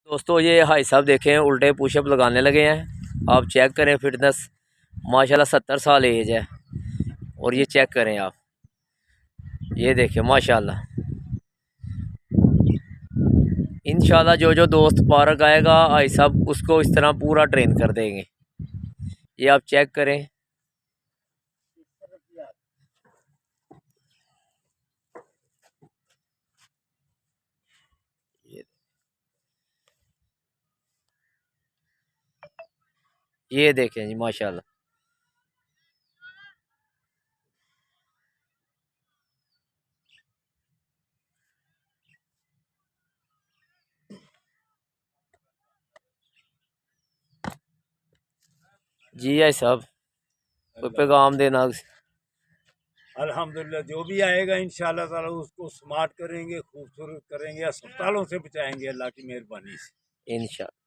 दोस्तों ये भाई साहब देखें उल्टे पुशअप लगाने लगे हैं। आप चेक करें फिटनेस, माशाल्लाह 70 साल एज है। और ये चेक करें आप, ये देखें माशाल्लाह। इंशाल्लाह जो जो दोस्त पार्क आएगा भाई साहब उसको इस तरह पूरा ट्रेन कर देंगे। ये आप चेक करें। ये देखें जी माशाल्लाह। जी भाई साहब कोई पैगाम देना। अल्हम्दुलिल्लाह जो भी आएगा इंशाल्लाह ताला उसको स्मार्ट करेंगे, खूबसूरत करेंगे, अस्पतालों से बचाएंगे अल्लाह की मेहरबानी से। इंशाल्लाह।